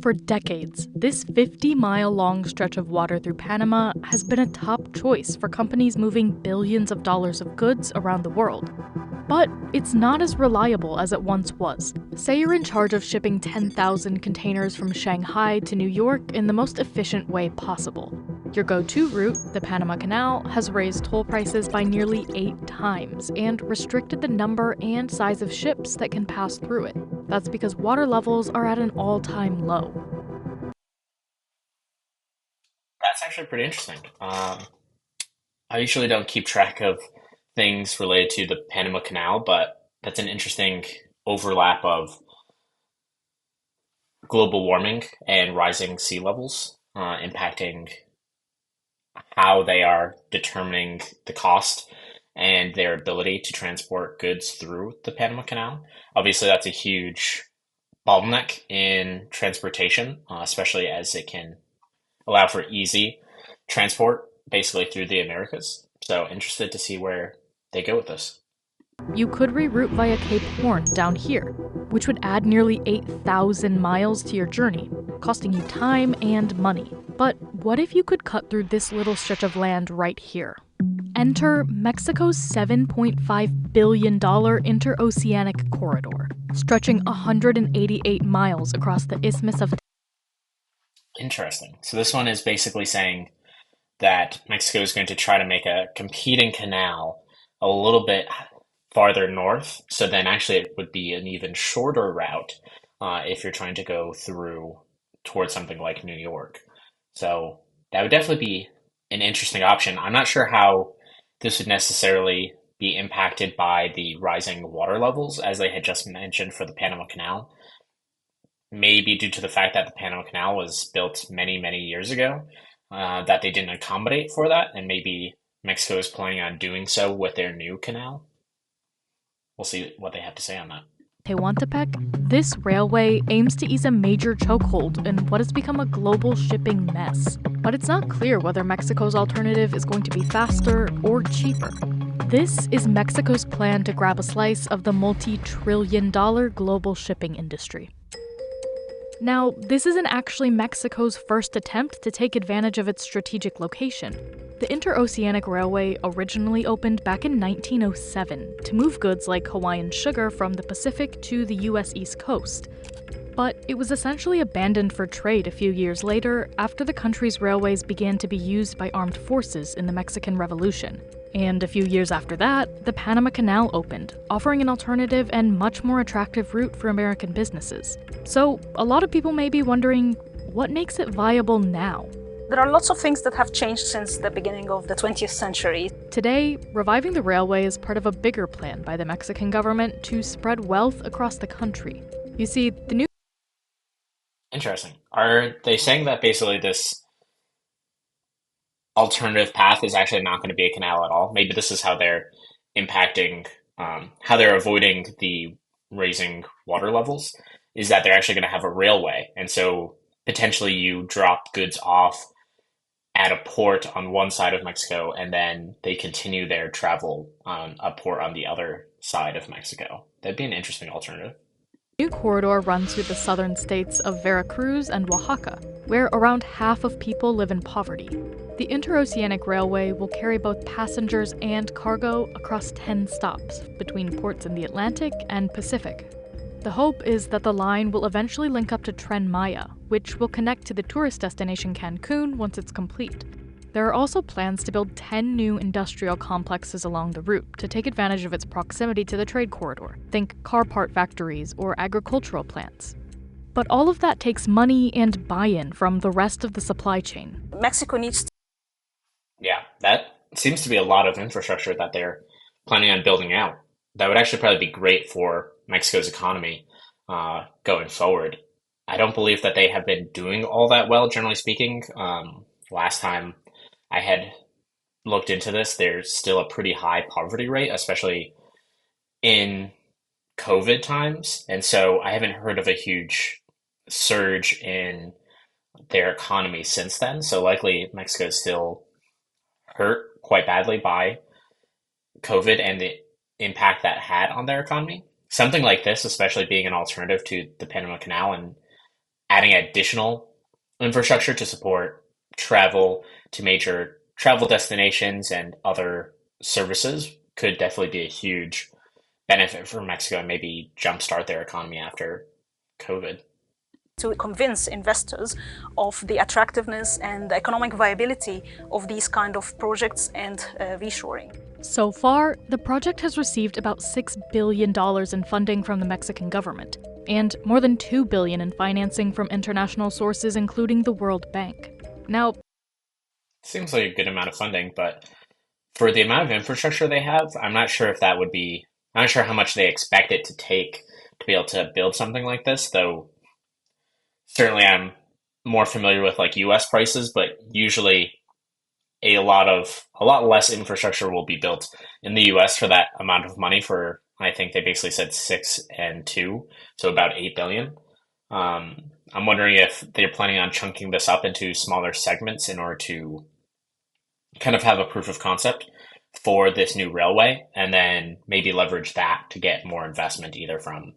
For decades, this 50-mile-long stretch of water through Panama has been a top choice for companies moving billions of dollars of goods around the world. But it's not as reliable as it once was. Say you're in charge of shipping 10,000 containers from Shanghai to New York in the most efficient way possible. Your go-to route, the Panama Canal, has raised toll prices by nearly 8 times and restricted the number and size of ships that can pass through it. That's because water levels are at an all-time low. That's actually pretty interesting. I usually don't keep track of things related to the Panama Canal, but that's an interesting overlap of global warming and rising sea levels impacting how they are determining the cost and their ability to transport goods through the Panama Canal. Obviously, that's a huge bottleneck in transportation, especially as it can allow for easy transport basically through the Americas. So interested to see where they go with this. You could reroute via Cape Horn down here, which would add nearly 8,000 miles to your journey, costing you time and money. But what if you could cut through this little stretch of land right here? Enter Mexico's $7.5 billion interoceanic corridor, stretching 188 miles across the Isthmus of. Interesting. So this one is basically saying that Mexico is going to try to make a competing canal a little bit farther north. So then actually it would be an even shorter route if you're trying to go through towards something like New York. So that would definitely be an interesting option. I'm not sure how this would necessarily be impacted by the rising water levels, as they had just mentioned for the Panama Canal. Maybe due to the fact that the Panama Canal was built many, many years ago, that they didn't accommodate for that, and maybe Mexico is planning on doing so with their new canal. We'll see what they have to say on that. Tehuantepec, this railway aims to ease a major chokehold in what has become a global shipping mess. But it's not clear whether Mexico's alternative is going to be faster or cheaper. This is Mexico's plan to grab a slice of the multi-trillion-dollar global shipping industry. Now, this isn't actually Mexico's first attempt to take advantage of its strategic location. The Interoceanic Railway originally opened back in 1907 to move goods like Hawaiian sugar from the Pacific to the US East Coast. But it was essentially abandoned for trade a few years later after the country's railways began to be used by armed forces in the Mexican Revolution. And a few years after that, the Panama Canal opened, offering an alternative and much more attractive route for American businesses. So, a lot of people may be wondering, what makes it viable now? There are lots of things that have changed since the beginning of the 20th century. Today, reviving the railway is part of a bigger plan by the Mexican government to spread wealth across the country. You see, the new. Interesting. Are they saying that basically this alternative path is actually not going to be a canal at all? Maybe this is how they're impacting, how they're avoiding the raising water levels, is that they're actually going to have a railway. And so potentially you drop goods off at a port on one side of Mexico, and then they continue their travel on a port on the other side of Mexico. That'd be an interesting alternative. New corridor runs through the southern states of Veracruz and Oaxaca, where around half of people live in poverty. The Interoceanic Railway will carry both passengers and cargo across 10 stops between ports in the Atlantic and Pacific. The hope is that the line will eventually link up to Tren Maya, which will connect to the tourist destination Cancun once it's complete. There are also plans to build 10 new industrial complexes along the route to take advantage of its proximity to the trade corridor. Think car part factories or agricultural plants. But all of that takes money and buy-in from the rest of the supply chain. Mexico needs. Yeah, that seems to be a lot of infrastructure that they're planning on building out. That would actually probably be great for Mexico's economy going forward. I don't believe that they have been doing all that well, generally speaking. Last time I had looked into this, there's still a pretty high poverty rate, especially in COVID times. And so I haven't heard of a huge surge in their economy since then. So likely Mexico is still hurt quite badly by COVID and the impact that had on their economy. Something like this, especially being an alternative to the Panama Canal and adding additional infrastructure to support travel to major travel destinations and other services could definitely be a huge benefit for Mexico and maybe jumpstart their economy after COVID. To convince investors of the attractiveness and the economic viability of these kind of projects and reshoring. So far, the project has received about $6 billion in funding from the Mexican government, and more than $2 billion in financing from international sources, including the World Bank. Now, Seems like a good amount of funding, but for the amount of infrastructure they have, I'm not sure if that would be, I'm not sure how much they expect it to take to be able to build something like this, though certainly I'm more familiar with like US prices, but usually a lot less infrastructure will be built in the US for that amount of money for I think they basically said 6 and 2, so about 8 billion. I'm wondering if they're planning on chunking this up into smaller segments in order to kind of have a proof of concept for this new railway and then maybe leverage that to get more investment either from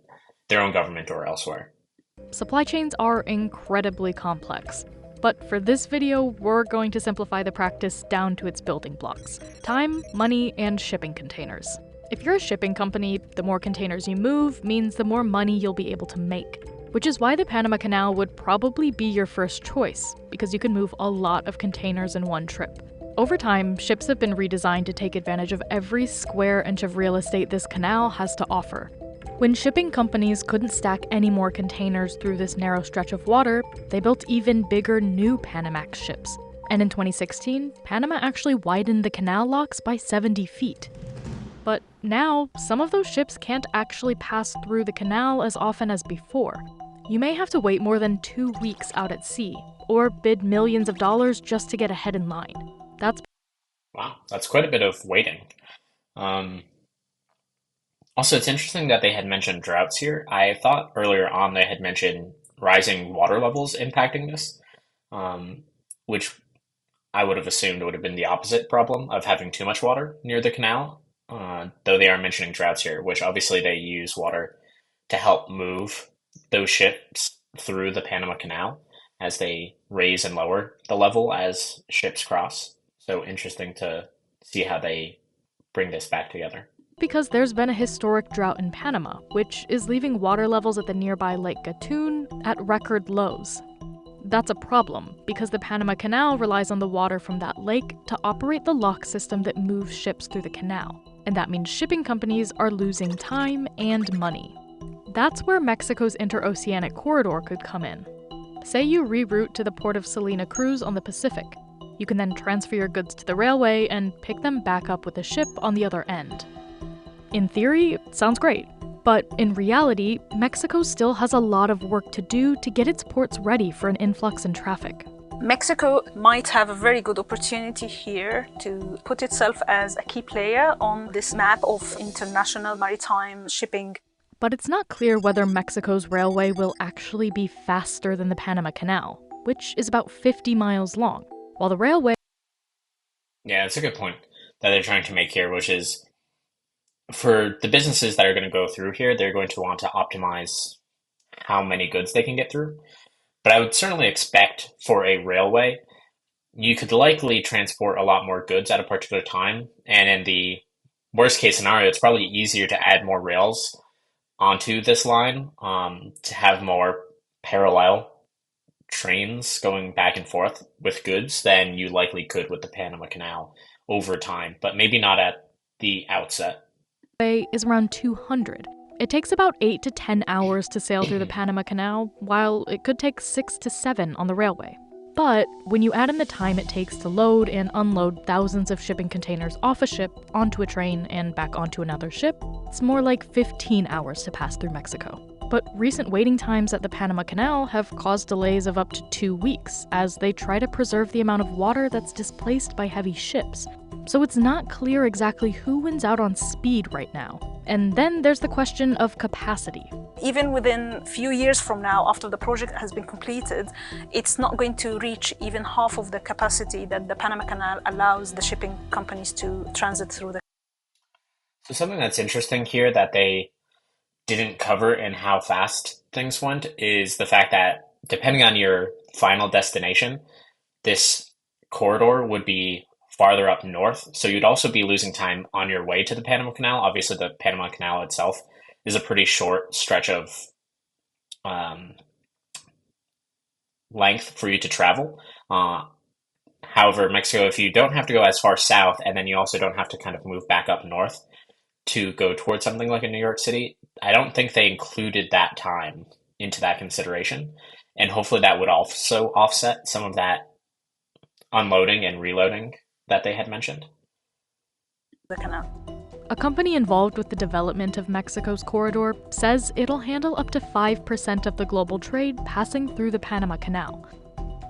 their own government or elsewhere. supply chains are incredibly complex. But for this video, we're going to simplify the practice down to its building blocks: time, money, and shipping containers. If you're a shipping company, the more containers you move means the more money you'll be able to make, which is why the Panama Canal would probably be your first choice, because you can move a lot of containers in one trip. Over time, ships have been redesigned to take advantage of every square inch of real estate this canal has to offer. When shipping companies couldn't stack any more containers through this narrow stretch of water, they built even bigger new Panamax ships. And in 2016, Panama actually widened the canal locks by 70 feet. But now, some of those ships can't actually pass through the canal as often as before. You may have to wait more than 2 weeks out at sea, or bid millions of dollars just to get ahead in line. Wow, that's quite a bit of waiting. Also, it's interesting that they had mentioned droughts here. I thought earlier on they had mentioned rising water levels impacting this, which I would have assumed would have been the opposite problem of having too much water near the canal. Though they are mentioning droughts here, which obviously they use water to help move those ships through the Panama Canal as they raise and lower the level as ships cross. So interesting to see how they bring this back together. Because there's been a historic drought in Panama, which is leaving water levels at the nearby Lake Gatun at record lows. That's a problem, because the Panama Canal relies on the water from that lake to operate the lock system that moves ships through the canal, and that means shipping companies are losing time and money. That's where Mexico's interoceanic corridor could come in. Say you reroute to the port of Salina Cruz on the Pacific. You can then transfer your goods to the railway and pick them back up with a ship on the other end. In theory, it sounds great, but in reality, Mexico still has a lot of work to do to get its ports ready for an influx in traffic. Mexico might have a very good opportunity here to put itself as a key player on this map of international maritime shipping. But it's not clear whether Mexico's railway will actually be faster than the Panama Canal, which is about 50 miles long, while the railway... Yeah, that's a good point that they're trying to make here, which is for the businesses that are going to go through here, they're going to want to optimize how many goods they can get through. But I would certainly expect for a railway, you could likely transport a lot more goods at a particular time. And in the worst case scenario, it's probably easier to add more rails onto this line to have more parallel trains going back and forth with goods than you likely could with the Panama Canal over time, but maybe not at the outset. Is around 200. It takes about 8 to 10 hours to sail through the Panama Canal, while it could take 6 to 7 on the railway. But when you add in the time it takes to load and unload thousands of shipping containers off a ship, onto a train, and back onto another ship, it's more like 15 hours to pass through Mexico. But recent waiting times at the Panama Canal have caused delays of up to 2 weeks, as they try to preserve the amount of water that's displaced by heavy ships. So it's not clear exactly who wins out on speed right now. And then there's the question of capacity. Even within a few years from now, after the project has been completed, it's not going to reach even half of the capacity that the Panama Canal allows the shipping companies to transit through the... So something that's interesting here that they didn't cover in how fast things went is the fact that depending on your final destination, this corridor would be farther up north. So you'd also be losing time on your way to the Panama Canal. Obviously, the Panama Canal itself is a pretty short stretch of um, length for you to travel. However, Mexico, if you don't have to go as far south, and then you also don't have to kind of move back up north to go towards something like a New York City, I don't think they included that time into that consideration. And hopefully that would also offset some of that unloading and reloading that they had mentioned. The canal. A company involved with the development of Mexico's corridor says it'll handle up to 5% of the global trade passing through the Panama Canal.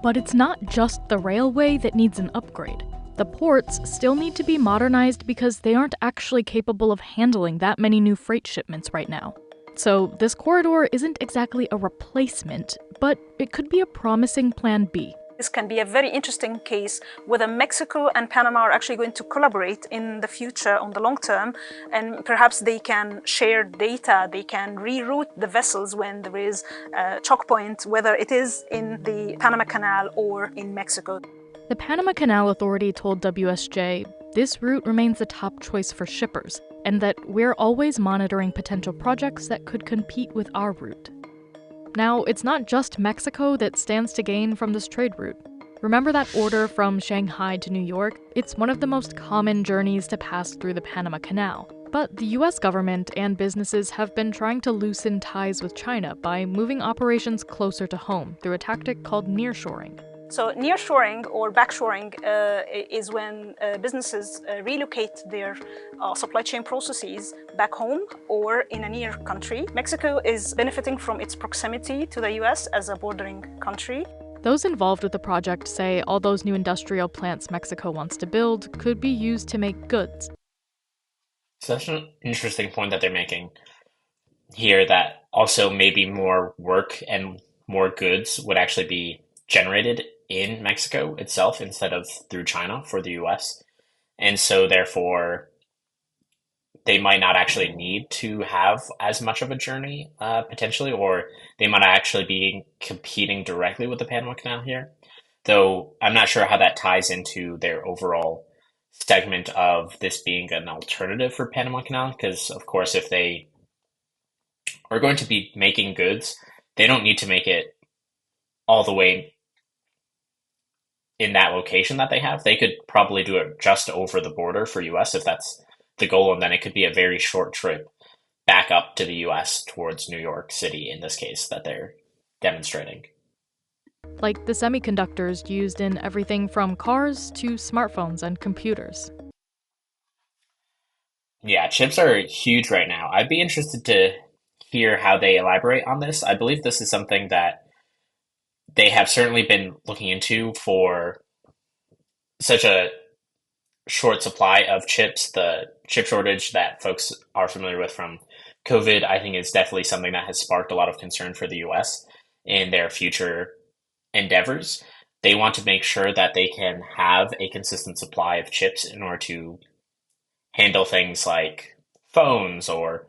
But it's not just the railway that needs an upgrade. The ports still need to be modernized because they aren't actually capable of handling that many new freight shipments right now. So this corridor isn't exactly a replacement, but it could be a promising plan B. This can be a very interesting case whether Mexico and Panama are actually going to collaborate in the future on the long term, and perhaps they can share data, they can reroute the vessels when there is a choke point, whether it is in the Panama Canal or in Mexico. The Panama Canal Authority told WSJ this route remains the top choice for shippers, and that we're always monitoring potential projects that could compete with our route. Now, it's not just Mexico that stands to gain from this trade route. Remember that order from Shanghai to New York? It's one of the most common journeys to pass through the Panama Canal. But the US government and businesses have been trying to loosen ties with China by moving operations closer to home through a tactic called nearshoring. So nearshoring or backshoring is when businesses relocate their supply chain processes back home or in a near country. Mexico is benefiting from its proximity to the US as a bordering country. Those involved with the project say all those new industrial plants Mexico wants to build could be used to make goods. So that's an interesting point that they're making here, that also maybe more work and more goods would actually be generated in Mexico itself instead of through China for the US. And so therefore, they might not actually need to have as much of a journey potentially, or they might actually be competing directly with the Panama Canal here. Though I'm not sure how that ties into their overall segment of this being an alternative for Panama Canal, because of course, if they are going to be making goods, they don't need to make it all the way in that location that they have. They could probably do it just over the border for US if that's the goal, and then it could be a very short trip back up to the US towards New York City in this case that they're demonstrating. Like the semiconductors used in everything from cars to smartphones and computers. Yeah, chips are huge right now. I'd be interested to hear how they elaborate on this. I believe this is something that they have certainly been looking into for such a short supply of chips. The chip shortage that folks are familiar with from COVID, I think, is definitely something that has sparked a lot of concern for the US in their future endeavors. They want to make sure that they can have a consistent supply of chips in order to handle things like phones or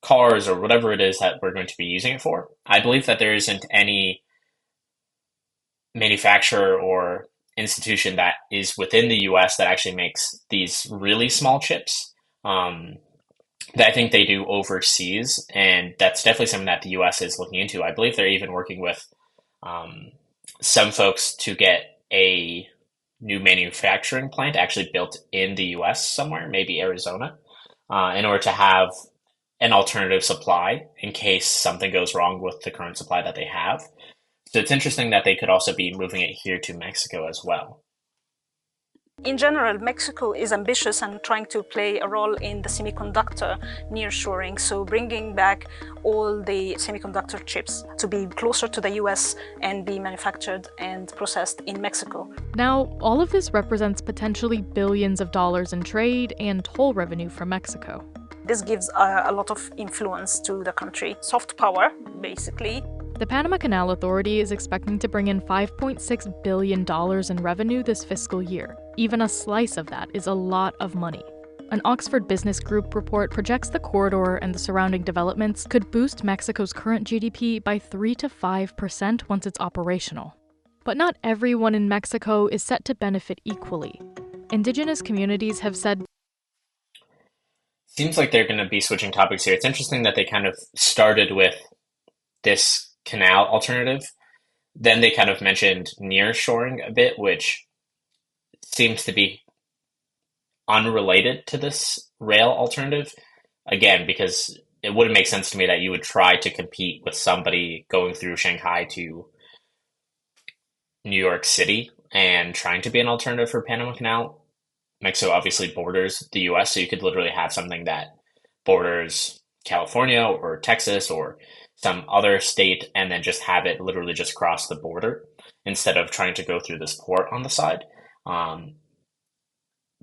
cars or whatever it is that we're going to be using it for. I believe that there isn't any manufacturer or institution that is within the US that actually makes these really small chips that I think they do overseas. And that's definitely something that the US is looking into. I believe they're even working with some folks to get a new manufacturing plant actually built in the US somewhere, maybe Arizona, in order to have an alternative supply in case something goes wrong with the current supply that they have. So it's interesting that they could also be moving it here to Mexico as well. In general, Mexico is ambitious and trying to play a role in the semiconductor nearshoring, so bringing back all the semiconductor chips to be closer to the US and be manufactured and processed in Mexico. Now, all of this represents potentially billions of dollars in trade and toll revenue for Mexico. This gives a lot of influence to the country. Soft power, basically. The Panama Canal Authority is expecting to bring in $5.6 billion in revenue this fiscal year. Even a slice of that is a lot of money. An Oxford Business Group report projects the corridor and the surrounding developments could boost Mexico's current GDP by 3 to 5% once it's operational. But not everyone in Mexico is set to benefit equally. Indigenous communities have said, Seems like they're going to be switching topics here. It's interesting that they kind of started with this canal alternative. Then they kind of mentioned nearshoring a bit, which seems to be unrelated to this rail alternative. Again, because it wouldn't make sense to me that you would try to compete with somebody going through Shanghai to New York City and trying to be an alternative for Panama Canal. Mexico obviously borders the US, so you could literally have something that borders California or Texas or some other state and then just have it literally just cross the border instead of trying to go through this port on the side.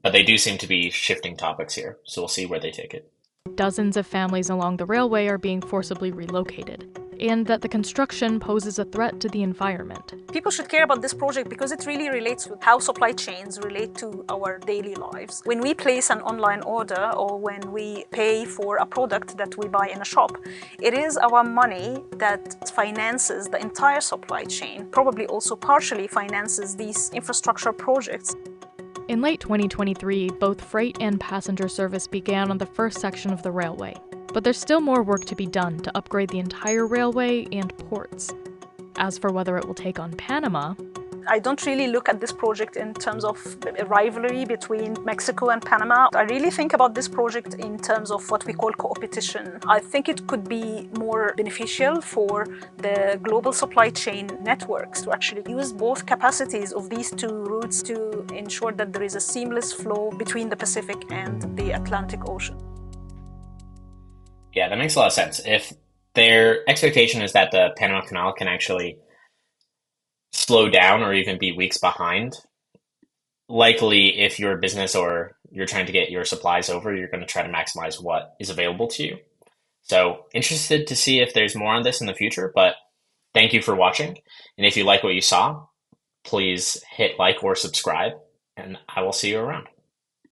But they do seem to be shifting topics here, so we'll see where they take it. dozens of families along the railway are being forcibly relocated, and that the construction poses a threat to the environment. People should care about this project because it really relates with how supply chains relate to our daily lives. When we place an online order or when we pay for a product that we buy in a shop, it is our money that finances the entire supply chain, probably also partially finances these infrastructure projects. In late 2023, both freight and passenger service began on the first section of the railway. But there's still more work to be done to upgrade the entire railway and ports. As for whether it will take on Panama, I don't really look at this project in terms of a rivalry between Mexico and Panama. I really think about this project in terms of what we call co-opetition. I think it could be more beneficial for the global supply chain networks to actually use both capacities of these two routes to ensure that there is a seamless flow between the Pacific and the Atlantic Ocean. Yeah, that makes a lot of sense. If their expectation is that the Panama Canal can actually slow down or even be weeks behind, likely if you're a business or you're trying to get your supplies over, you're going to try to maximize what is available to you. So interested to see if there's more on this in the future, but thank you for watching. And if you like what you saw, please hit like or subscribe, and I will see you around.